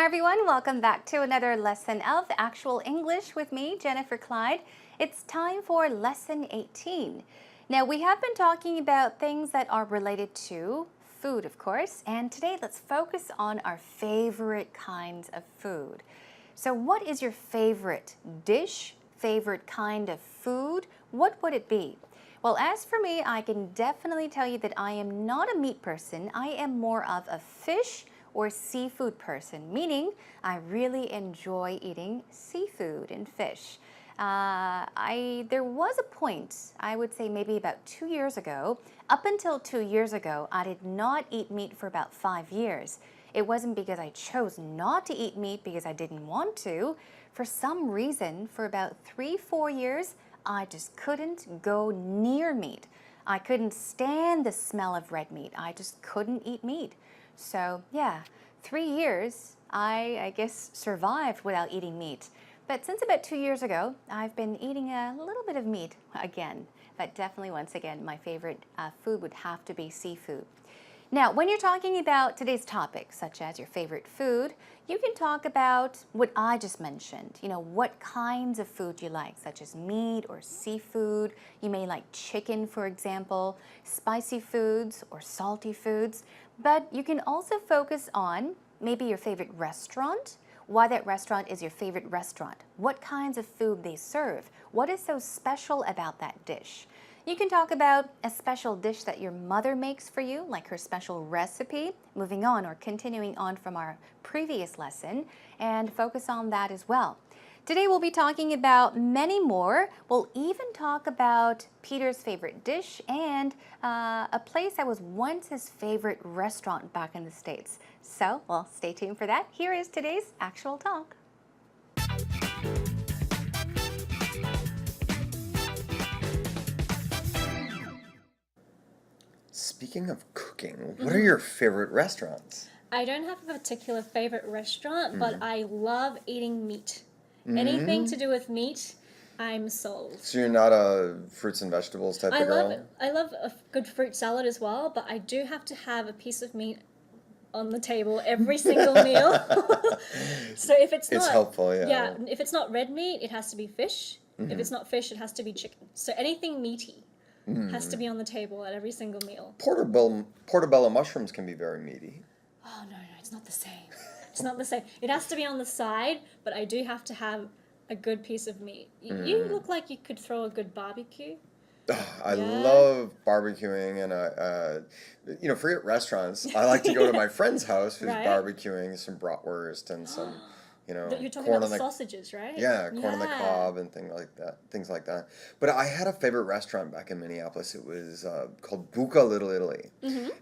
everyone, welcome back to another lesson of Actual English with me, Jennifer Clyde. It's time for Lesson 18. Now, we have been talking about things that are related to food, of course, and today let's focus on our favorite kinds of food. So what is your favorite dish, favorite kind of food? What would it be? Well, as for me, I can definitely tell you that I am not a meat person. I am more of a fish or seafood person, meaning I really enjoy eating seafood and fish. There was a point, I would say maybe about 2 years ago. Up until 2 years ago, I did not eat meat for about 5 years. It wasn't because I chose not to eat meat because I didn't want to. For some reason, for about 3-4 years, I just couldn't go near meat. I couldn't stand the smell of red meat. I just couldn't eat meat. So yeah, 3 years, I guess survived without eating meat. But since about 2 years ago, I've been eating a little bit of meat again. But definitely, once again, my favorite food would have to be seafood. Now, when you're talking about today's topic, such as your favorite food, you can talk about what I just mentioned. You know, what kinds of food you like, such as meat or seafood. You may like chicken, for example, spicy foods or salty foods. But you can also focus on maybe your favorite restaurant, why that restaurant is your favorite restaurant, what kinds of food they serve, what is so special about that dish. You can talk about a special dish that your mother makes for you, like her special recipe, moving on or continuing on from our previous lesson, and focus on that as well. Today we'll be talking about many more. We'll even talk about Peter's favorite dish and a place that was once his favorite restaurant back in the States. So, well, stay tuned for that. Here is today's Actual Talk. Speaking of cooking, what are your favorite restaurants? I don't have a particular favorite restaurant, but I love eating meat. Anything to do with meat, I'm sold. So you're not a fruits and vegetables type of girl? I love a good fruit salad as well, but I do have to have a piece of meat on the table every single meal. So if it's helpful, yeah. Yeah, if it's not red meat, it has to be fish. If it's not fish, it has to be chicken. So anything meaty has to be on the table at every single meal. Portobello mushrooms can be very meaty. Oh, no, it's not the same. It's not the same. It has to be on the side, but I do have to have a good piece of meat. You look like you could throw a good barbecue. I love barbecuing, and forget restaurants. I like to go to my friend's house who's barbecuing some bratwurst and some, You're talking corn about on the sausages, right? Yeah, corn on the cob and things like that. But I had a favorite restaurant back in Minneapolis. It was called Buca Little Italy,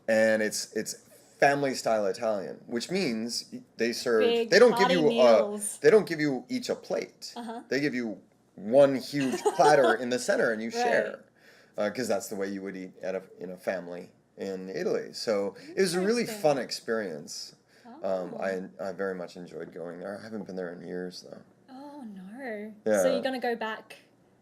and it's family style Italian, which means they serve. Big, they don't give you meals. they don't give you each a plate. They give you one huge platter in the center, and you share, because that's the way you would eat in a family in Italy. So it was a really fun experience. I very much enjoyed going there. I haven't been there in years though. Oh no! Yeah. So you're gonna go back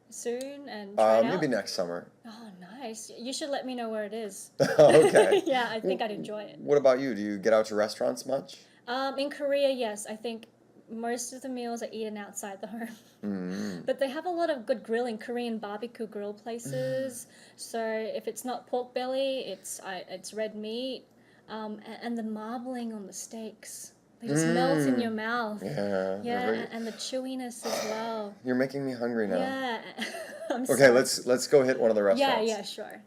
soon and try it out? Maybe next summer. Oh, nice. You should let me know where it is. Okay. Yeah, I think I'd enjoy it. What about you? Do you get out to restaurants much? In Korea, yes. I think most of the meals are eaten outside the home. But they have a lot of good grilling, Korean barbecue grill places. So if it's not pork belly, it's red meat. And the marbling on the steaks. They just melt in your mouth. Yeah. And the chewiness as well. You're making me hungry now. Yeah. Okay, let's go hit one of the restaurants. Yeah, sure.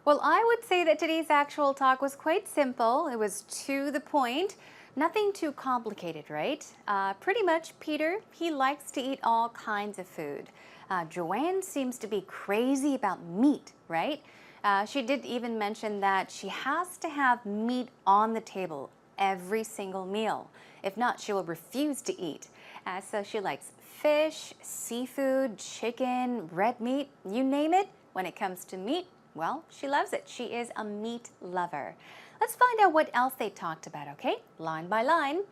Well, I would say that today's Actual Talk was quite simple. It was to the point. Nothing too complicated, right? Pretty much, Peter, he likes to eat all kinds of food. Joanne seems to be crazy about meat, right? She did even mention that she has to have meat on the table every single meal. If not, she will refuse to eat. So she likes fish, seafood, chicken, red meat, you name it. When it comes to meat, well, she loves it. She is a meat lover. Let's find out what else they talked about, okay? Line by line.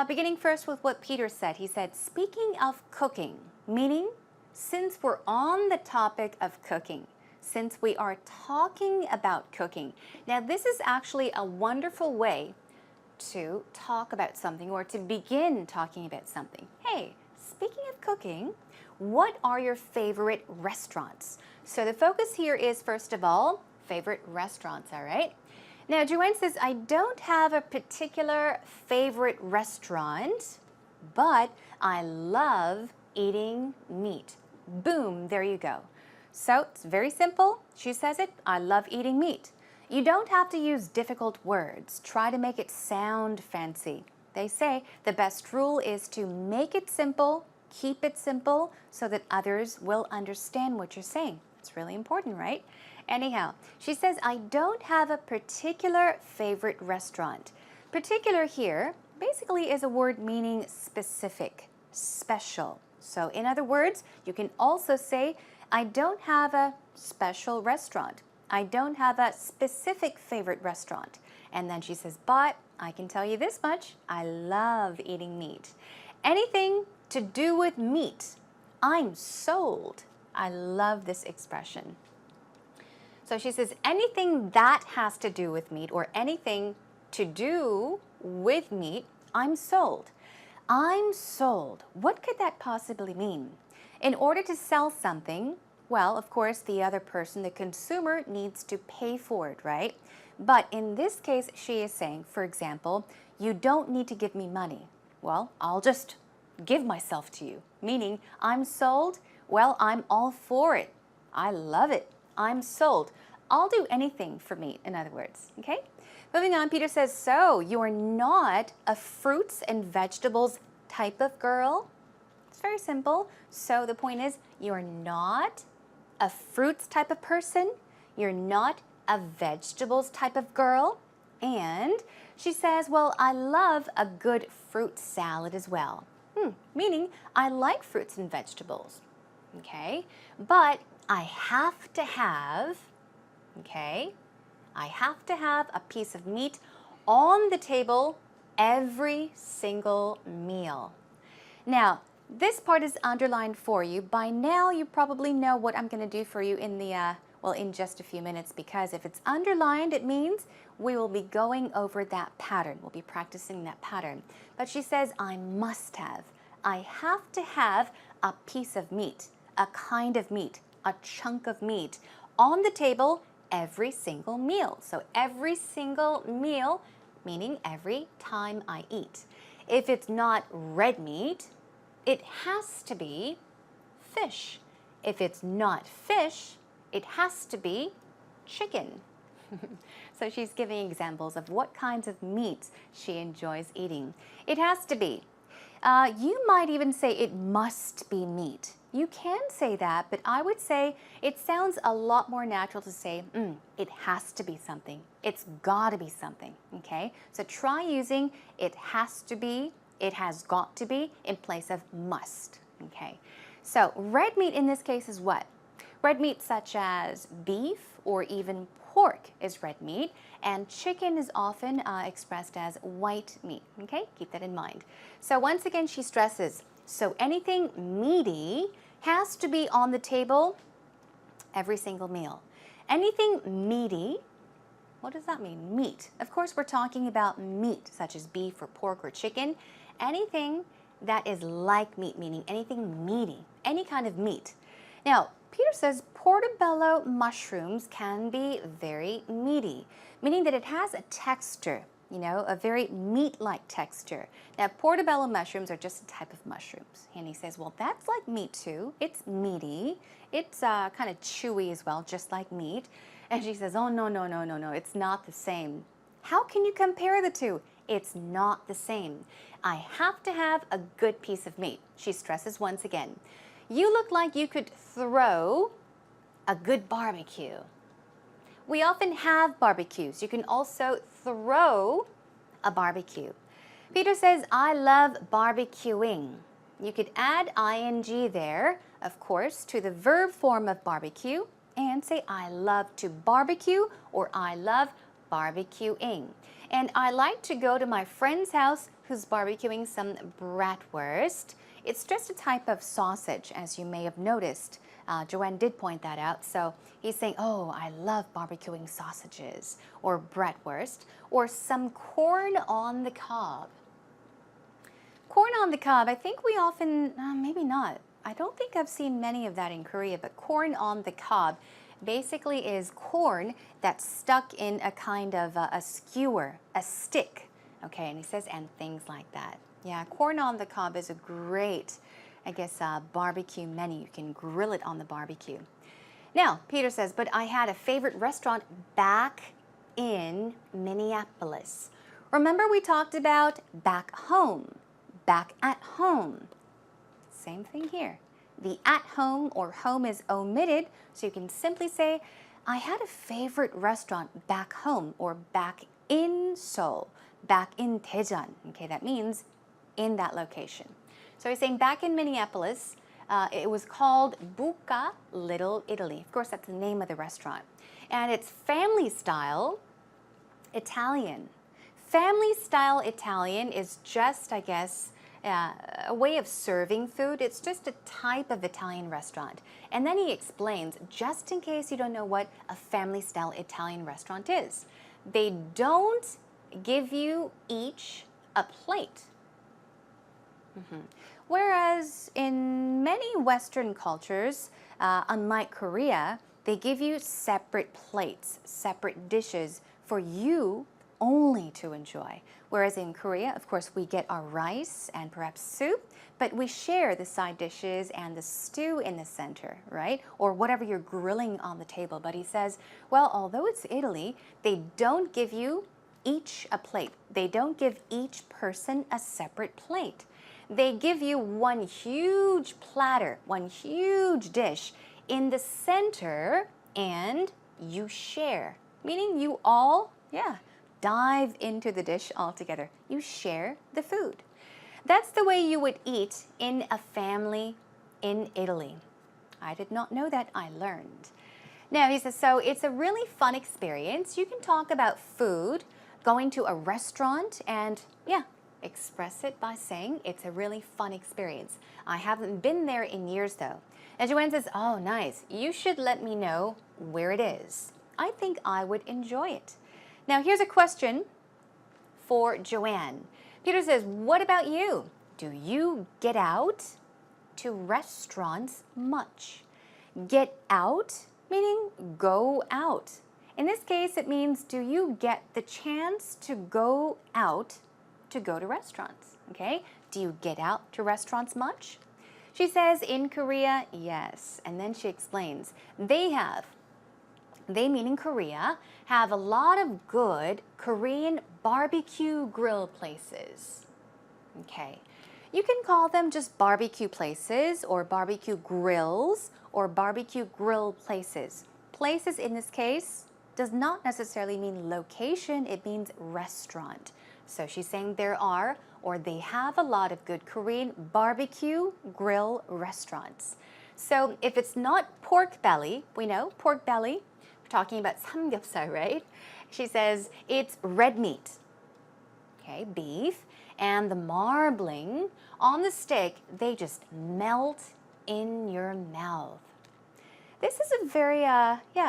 Beginning first with what Peter said. He said, speaking of cooking, meaning since we're on the topic of cooking, since we are talking about cooking. Now, this is actually a wonderful way to talk about something or to begin talking about something. Hey, speaking of cooking, what are your favorite restaurants? So the focus here is, first of all, favorite restaurants, all right? Now, Joanne says, I don't have a particular favorite restaurant, but I love eating meat. Boom, there you go. So it's very simple. She says it, I love eating meat. You don't have to use difficult words. Try to make it sound fancy. They say the best rule is to make it simple, keep it simple, so that others will understand what you're saying. It's really important, right? Anyhow, she says, I don't have a particular favorite restaurant. Particular here basically is a word meaning specific, special. So in other words, you can also say, I don't have a special restaurant. I don't have a specific favorite restaurant. And then she says, but I can tell you this much, I love eating meat. Anything to do with meat, I'm sold. I love this expression. So she says, anything that has to do with meat or anything to do with meat, I'm sold. I'm sold. What could that possibly mean? In order to sell something, well, of course, the other person, the consumer, needs to pay for it, right? But in this case, she is saying, for example, you don't need to give me money. Well, I'll just give myself to you. Meaning, I'm sold. Well, I'm all for it. I love it. I'm sold. I'll do anything for meat, in other words, okay? Moving on, Peter says, so you're not a fruits and vegetables type of girl? It's very simple. So the point is, you're not a fruits type of person. You're not a vegetables type of girl. And she says, well, I love a good fruit salad as well. Meaning, I like fruits and vegetables, okay? But I have to have, okay? I have to have a piece of meat on the table every single meal. Now, this part is underlined for you. By now, you probably know what I'm going to do for you in the, in just a few minutes, because if it's underlined, it means we will be going over that pattern. We'll be practicing that pattern. But she says, I must have. I have to have a piece of meat, a kind of meat, a chunk of meat on the table every single meal. So every single meal, meaning every time I eat. If it's not red meat, it has to be fish. If it's not fish, it has to be chicken. So she's giving examples of what kinds of meats she enjoys eating. It has to be. You might even say it must be meat. You can say that, but I would say it sounds a lot more natural to say, it has to be something. It's got to be something, okay? So try using it has to be, it has got to be in place of must, okay? So red meat in this case is what? Red meat such as beef or even pork is red meat, and chicken is often expressed as white meat, okay? Keep that in mind. So once again, she stresses, so anything meaty has to be on the table every single meal. Anything meaty, what does that mean? Meat. Of course, we're talking about meat, such as beef or pork or chicken. Anything that is like meat, meaning anything meaty, any kind of meat. Now, Peter says portobello mushrooms can be very meaty, meaning that it has a texture, you know, a very meat-like texture. Now, portobello mushrooms are just a type of mushrooms. And he says, well, that's like meat too. It's meaty. It's kind of chewy as well, just like meat. And she says, oh, no, no, no, no, no, it's not the same. How can you compare the two? It's not the same. I have to have a good piece of meat. She stresses once again. You look like you could throw a good barbecue. We often have barbecues. You can also throw a barbecue. Peter says, I love barbecuing. You could add ing there, of course, to the verb form of barbecue and say, I love to barbecue or I love barbecuing. And I like to go to my friend's house who's barbecuing some bratwurst. It's just a type of sausage, as you may have noticed. Joanne did point that out. So he's saying, oh, I love barbecuing sausages, or bratwurst, or some corn on the cob. Corn on the cob, I think we often, maybe not. I don't think I've seen many of that in Korea, but corn on the cob basically is corn that's stuck in a kind of a skewer, a stick. Okay, and he says, and things like that. Yeah, corn on the cob is a great, I guess, barbecue menu. You can grill it on the barbecue. Now, Peter says, but I had a favorite restaurant back in Minneapolis. Remember we talked about back home, back at home. Same thing here. The at home or home is omitted, so you can simply say, I had a favorite restaurant back home or back in Seoul, back in Daejeon. Okay, that means in that location. So he's saying back in Minneapolis, it was called Buca Little Italy. Of course, that's the name of the restaurant. And it's family style Italian. Family style Italian is just, I guess, a way of serving food. It's just a type of Italian restaurant. And then he explains, just in case you don't know what a family style Italian restaurant is, they don't give you each a plate. Whereas in many Western cultures, unlike Korea, they give you separate plates, separate dishes for you only to enjoy. Whereas in Korea, of course, we get our rice and perhaps soup, but we share the side dishes and the stew in the center, right? Or whatever you're grilling on the table. But he says, well, although it's Italy, they don't give you each a plate. They don't give each person a separate plate. They give you one huge platter, one huge dish in the center, and you share. Meaning you all, dive into the dish all together. You share the food. That's the way you would eat in a family in Italy. I did not know that. I learned. Now, he says, so it's a really fun experience. You can talk about food, going to a restaurant, and express it by saying it's a really fun experience. I haven't been there in years, though. And Joanne says, oh, nice. You should let me know where it is. I think I would enjoy it. Now, here's a question for Joanne. Peter says, what about you? Do you get out to restaurants much? Get out, meaning go out. In this case, it means, do you get the chance to go out to go to restaurants? Okay? Do you get out to restaurants much? She says, in Korea, yes. And then she explains, they meaning Korea, have a lot of good Korean barbecue grill places. Okay. You can call them just barbecue places or barbecue grills or barbecue grill places. Places in this case does not necessarily mean location, it means restaurant. So she's saying there are, or they have a lot of good Korean barbecue grill restaurants. So if it's not pork belly, we know pork belly, we're talking about samgyeopsal, right? She says it's red meat, okay, beef, and the marbling on the steak, they just melt in your mouth. This is a very,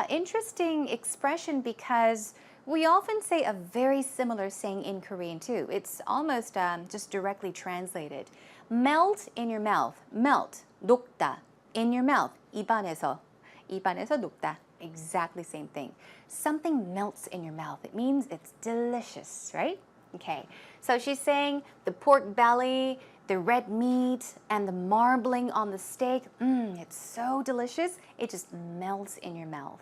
interesting expression because we often say a very similar saying in Korean too. It's almost just directly translated. Melt in your mouth. Melt. 녹다. In your mouth. 입안에서. 입안에서 녹다. Exactly same thing. Something melts in your mouth. It means it's delicious, right? Okay. So she's saying the pork belly, the red meat, and the marbling on the steak. It's so delicious. It just melts in your mouth.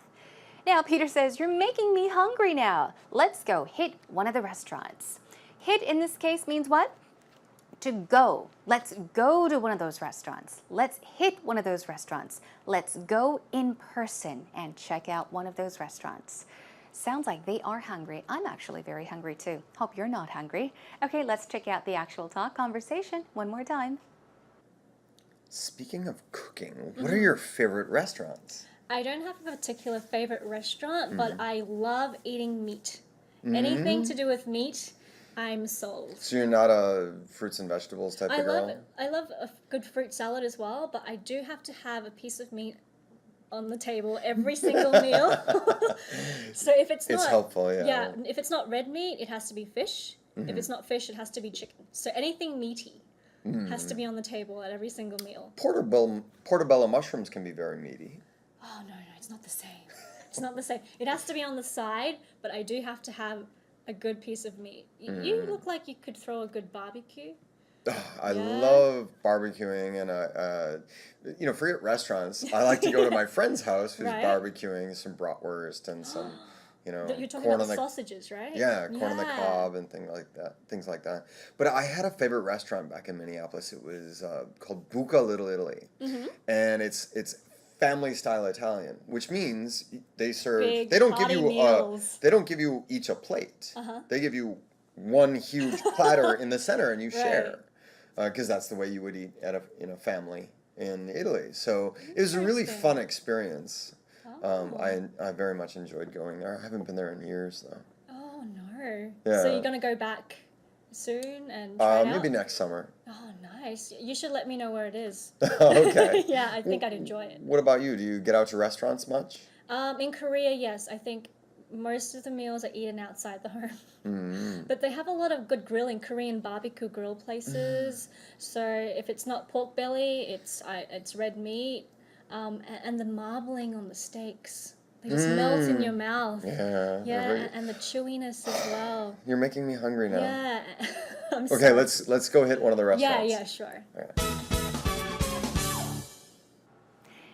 Now, Peter says, you're making me hungry now. Let's go hit one of the restaurants. Hit in this case means what? To go. Let's go to one of those restaurants. Let's hit one of those restaurants. Let's go in person and check out one of those restaurants. Sounds like they are hungry. I'm actually very hungry too. Hope you're not hungry. Okay, let's check out the actual talk conversation one more time. Speaking of cooking, what are your favorite restaurants? I don't have a particular favorite restaurant, but I love eating meat. Anything to do with meat, I'm sold. So you're not a fruits and vegetables type of girl? I love a good fruit salad as well, but I do have to have a piece of meat on the table every single meal. So if it's not, helpful, yeah. yeah, if it's not red meat, it has to be fish. If it's not fish, it has to be chicken. So anything meaty has to be on the table at every single meal. Portobello mushrooms can be very meaty. Oh no, it's not the same. It's not the same. It has to be on the side, but I do have to have a good piece of meat. You look like you could throw a good barbecue. I love barbecuing, and forget restaurants. I like to go to my friend's house who's Right. barbecuing some bratwurst and some, You're talking corn about on the sausages, right? yeah, corn on the cob and things like that. But I had a favorite restaurant back in Minneapolis. It was called Buca Little Italy, and it's family style Italian, which means they serve. Big, They don't give hearty you meals. they don't give you each a plate. They give you one huge platter in the center, and you share, because that's the way you would eat at a family in Italy. So it was a really fun experience. I very much enjoyed going there. I haven't been there in years though. Oh no. Yeah. So you're gonna go back soon and try it out? Maybe next summer. Oh, nice. You should let me know where it is. Okay. Yeah, I think I'd enjoy it. What about you? Do you get out to restaurants much? In Korea, yes. I think most of the meals are eaten outside the home. But they have a lot of good grilling, Korean barbecue grill places. So if it's not pork belly, it's red meat. And the marbling on the steaks. They just melt in your mouth. Yeah. Yeah, and the chewiness as well. You're making me hungry now. Yeah. I'm Okay, sorry. let's go hit one of the Yeah, restaurants. sure.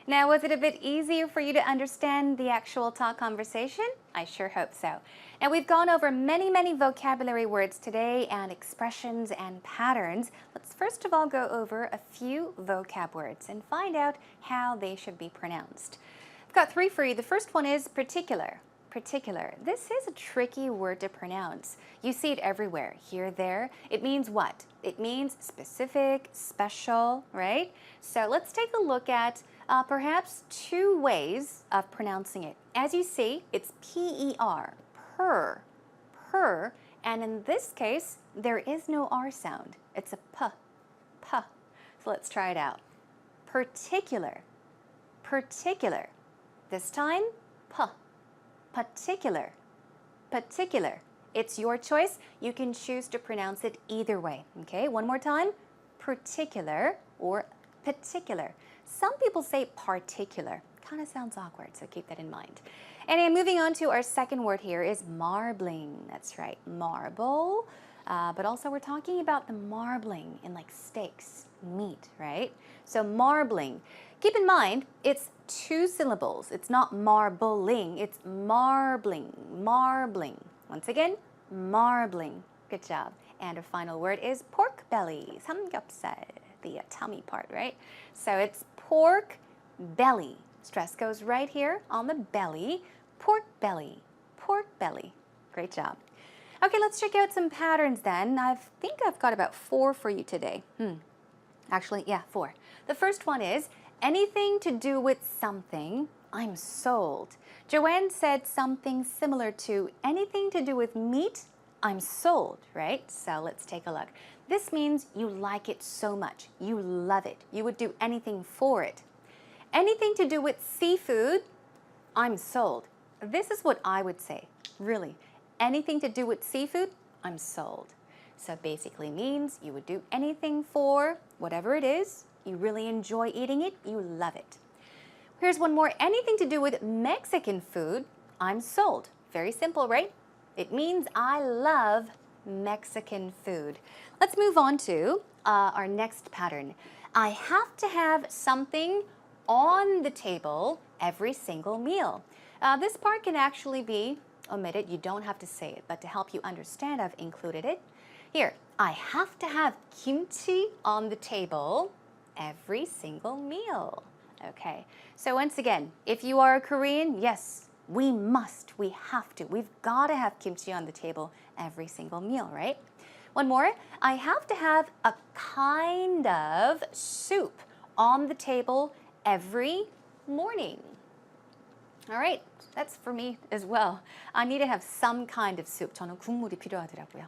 Now, was it a bit easier for you to understand the actual talk conversation? I sure hope so. Now, we've gone over many, many vocabulary words today and expressions and patterns. Let's first of all go over a few vocab words and find out how they should be pronounced. I've got three for you. The first one is particular. Particular. This is a tricky word to pronounce. You see it everywhere, here, there. It means what? It means specific, special, right? So let's take a look at perhaps two ways of pronouncing it. As you see, it's P-E-R, per, per, and in this case, there is no R sound. It's a P, P. So let's try it out. Particular, particular. This time, P. Particular, particular. It's your choice. You can choose to pronounce it either way. Okay, one more time. Particular or particular. Some people say particular. Kind of sounds awkward, so keep that in mind. And moving on to our second word here is marbling. That's right, marble. But also we're talking about the marbling in like steaks, meat, right? So marbling. Keep in mind, it's two syllables. It's not marbling, it's marbling, marbling. Once again, marbling. Good job. And our final word is pork belly. Samgyeopsal, the tummy part, right? So it's pork belly. Stress goes right here on the belly. Pork belly, pork belly. Great job. Okay, let's check out some patterns then. I think I've got about 4 for you today. Actually, yeah, 4. The first one is anything to do with something, I'm sold. Joanne said something similar to anything to do with meat, I'm sold, right? So let's take a look. This means you like it so much. You love it. You would do anything for it. Anything to do with seafood, I'm sold. This is what I would say, really. Anything to do with seafood, I'm sold. So basically means you would do anything for whatever it is. You really enjoy eating it. You love it. Here's one more. Anything to do with Mexican food, I'm sold. Very simple, right? It means I love Mexican food. Let's move on to our next pattern. I have to have something on the table every single meal. This part can actually be omitted. You don't have to say it, but to help you understand, I've included it. Here, I have to have kimchi on the table every single meal. Okay, so once again, if you are a Korean, yes, we must, we have to. We've got to have kimchi on the table every single meal, right? One more, I have to have a kind of soup on the table every morning. All right, that's for me as well. I need to have some kind of soup. 저는 국물이 필요하더라고요.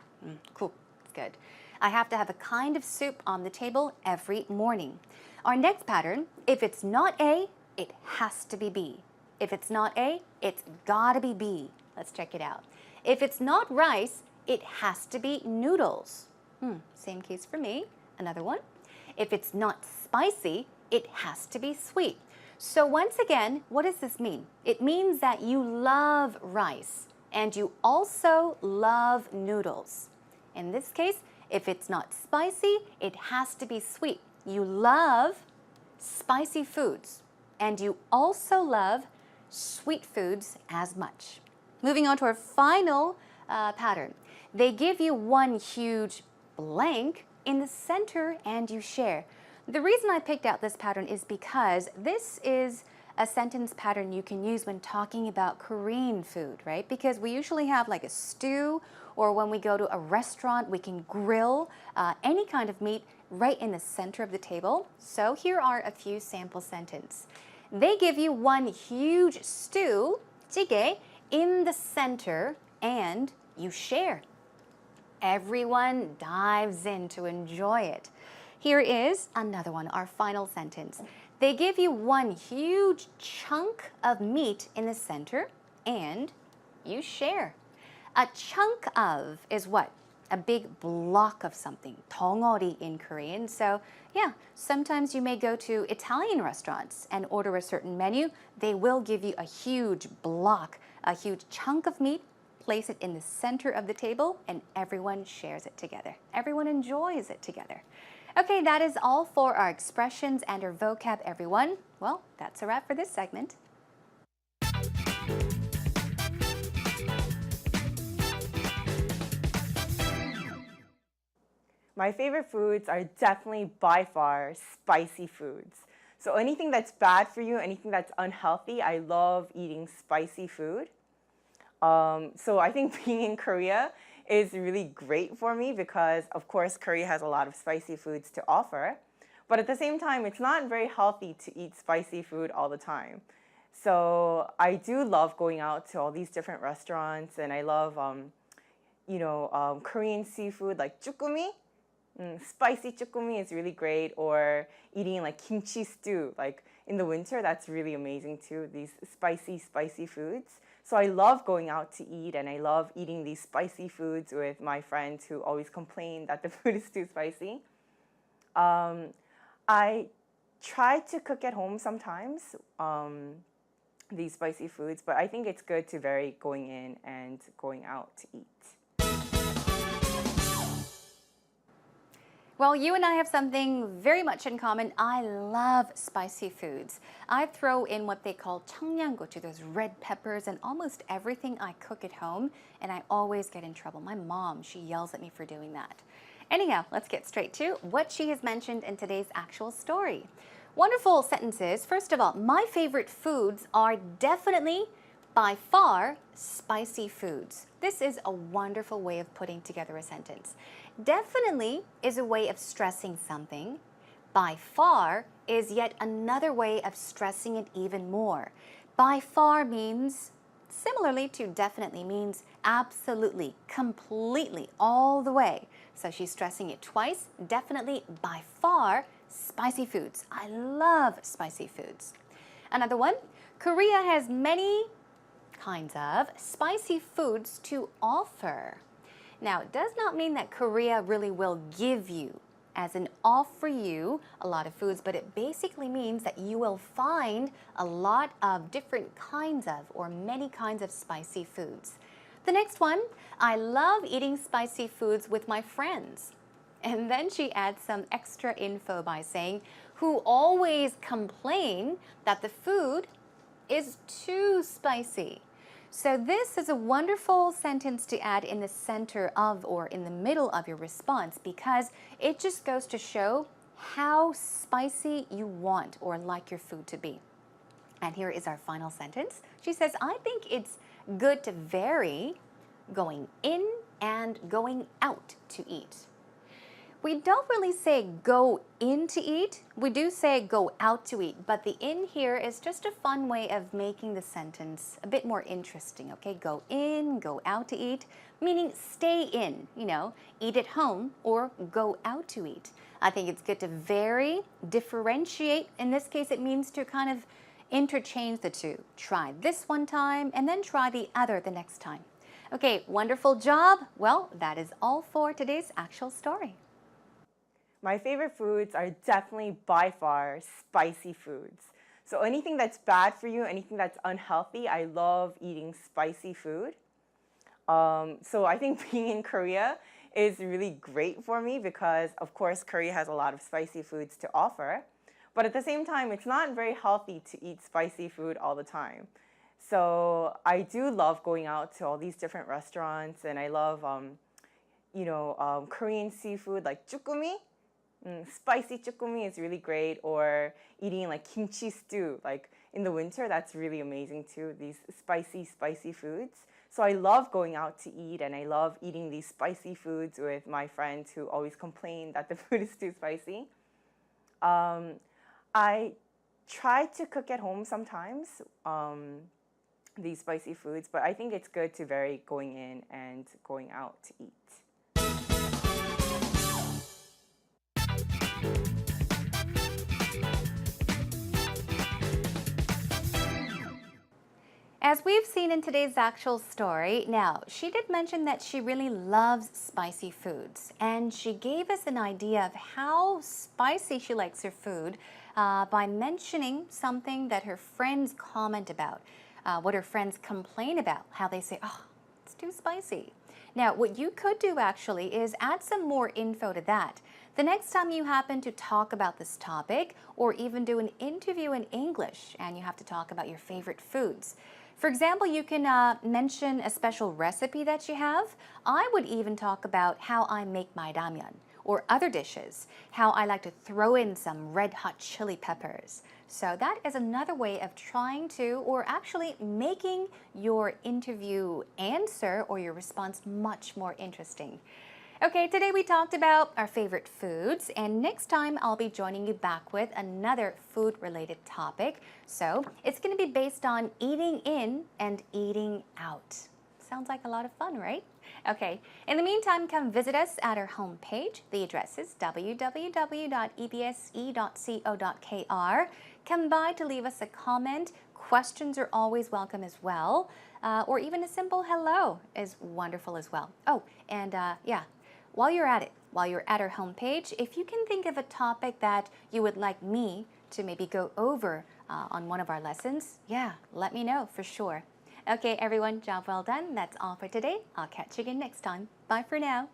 Cool, good. I have to have a kind of soup on the table every morning. Our next pattern, if it's not A, it has to be B. If it's not A, it's gotta be B. Let's check it out. If it's not rice, it has to be noodles. Same case for me. Another one. If it's not spicy, it has to be sweet. So once again, what does this mean? It means that you love rice and you also love noodles. In this case, if it's not spicy, it has to be sweet. You love spicy foods and you also love sweet foods as much. Moving on to our final pattern. They give you one huge blank in the center and you share. The reason I picked out this pattern is because this is a sentence pattern you can use when talking about Korean food, right? Because we usually have like a stew, or when we go to a restaurant, we can grill any kind of meat right in the center of the table. So here are a few sample sentences. They give you one huge stew, 찌개, in the center and you share. Everyone dives in to enjoy it. Here is another one, our final sentence. They give you one huge chunk of meat in the center and you share. A chunk of is what? A big block of something, 덩어리 in Korean. So yeah, sometimes you may go to Italian restaurants and order a certain menu. They will give you a huge block, a huge chunk of meat, place it in the center of the table, and everyone shares it together. Everyone enjoys it together. Okay, that is all for our expressions and our vocab, everyone. Well, that's a wrap for this segment. My favorite foods are definitely by far spicy foods. So anything that's bad for you, anything that's unhealthy, I love eating spicy food. So I think being in Korea is really great for me because, of course, Korea has a lot of spicy foods to offer. But at the same time, it's not very healthy to eat spicy food all the time. So I do love going out to all these different restaurants, and I love, Korean seafood like 쭈꾸미. Spicy 쭈꾸미 is really great, or eating like kimchi stew. Like in the winter, that's really amazing too, these spicy foods. So I love going out to eat, and I love eating these spicy foods with my friends who always complain that the food is too spicy. I try to cook at home sometimes, these spicy foods, but I think it's good to vary going in and going out to eat. Well, you and I have something very much in common. I love spicy foods. I throw in what they call 청양고추, those red peppers, and almost everything I cook at home, and I always get in trouble. My mom, she yells at me for doing that. Anyhow, let's get straight to what she has mentioned in today's actual story. Wonderful sentences. First of all, my favorite foods are definitely, by far, spicy foods. This is a wonderful way of putting together a sentence. Definitely is a way of stressing something. By far is yet another way of stressing it even more. By far means, similarly to definitely, means absolutely, completely, all the way. So she's stressing it twice. Definitely, by far, spicy foods. I love spicy foods. Another one, Korea has many kinds of spicy foods to offer. Now, it does not mean that Korea really will give you, as in offer you, a lot of foods, but it basically means that you will find a lot of different kinds of, or many kinds of spicy foods. The next one, I love eating spicy foods with my friends. And then she adds some extra info by saying, who always complain that the food is too spicy. So this is a wonderful sentence to add in the center of or in the middle of your response, because it just goes to show how spicy you want or like your food to be. And here is our final sentence. She says, I think it's good to vary going in and going out to eat. We don't really say go in to eat. We do say go out to eat, but the in here is just a fun way of making the sentence a bit more interesting, okay? Go in, go out to eat, meaning stay in, eat at home or go out to eat. I think it's good to vary, differentiate. In this case, it means to kind of interchange the two. Try this one time and then try the other the next time. Okay, wonderful job. Well, that is all for today's actual story. My favorite foods are definitely by far spicy foods. So anything that's bad for you, anything that's unhealthy, I love eating spicy food. So I think being in Korea is really great for me because, of course, Korea has a lot of spicy foods to offer. But at the same time, it's not very healthy to eat spicy food all the time. So I do love going out to all these different restaurants, and I love, Korean seafood like chukumi. Spicy chukumi is really great, or eating like kimchi stew. Like in the winter, that's really amazing too, these spicy foods. So I love going out to eat, and I love eating these spicy foods with my friends who always complain that the food is too spicy. I try to cook at home sometimes, these spicy foods, but I think it's good to vary going in and going out to eat. As we've seen in today's actual story, now, she did mention that she really loves spicy foods, and she gave us an idea of how spicy she likes her food by mentioning something that her friends comment about, what her friends complain about, how they say, oh, it's too spicy. Now, what you could do actually is add some more info to that. The next time you happen to talk about this topic, or even do an interview in English and you have to talk about your favorite foods, for example, you can mention a special recipe that you have. I would even talk about how I make my ramyeon or other dishes, how I like to throw in some red hot chili peppers. So that is another way of trying to, or actually making your interview answer or your response much more interesting. Okay, today we talked about our favorite foods, and next time I'll be joining you back with another food-related topic. So it's going to be based on eating in and eating out. Sounds like a lot of fun, right? Okay, in the meantime, come visit us at our homepage. The address is www.ebse.co.kr. Come by to leave us a comment. Questions are always welcome as well, or even a simple hello is wonderful as well. Oh, and while you're at it, while you're at our homepage, if you can think of a topic that you would like me to maybe go over on one of our lessons, let me know for sure. Okay, everyone, job well done. That's all for today. I'll catch you again next time. Bye for now.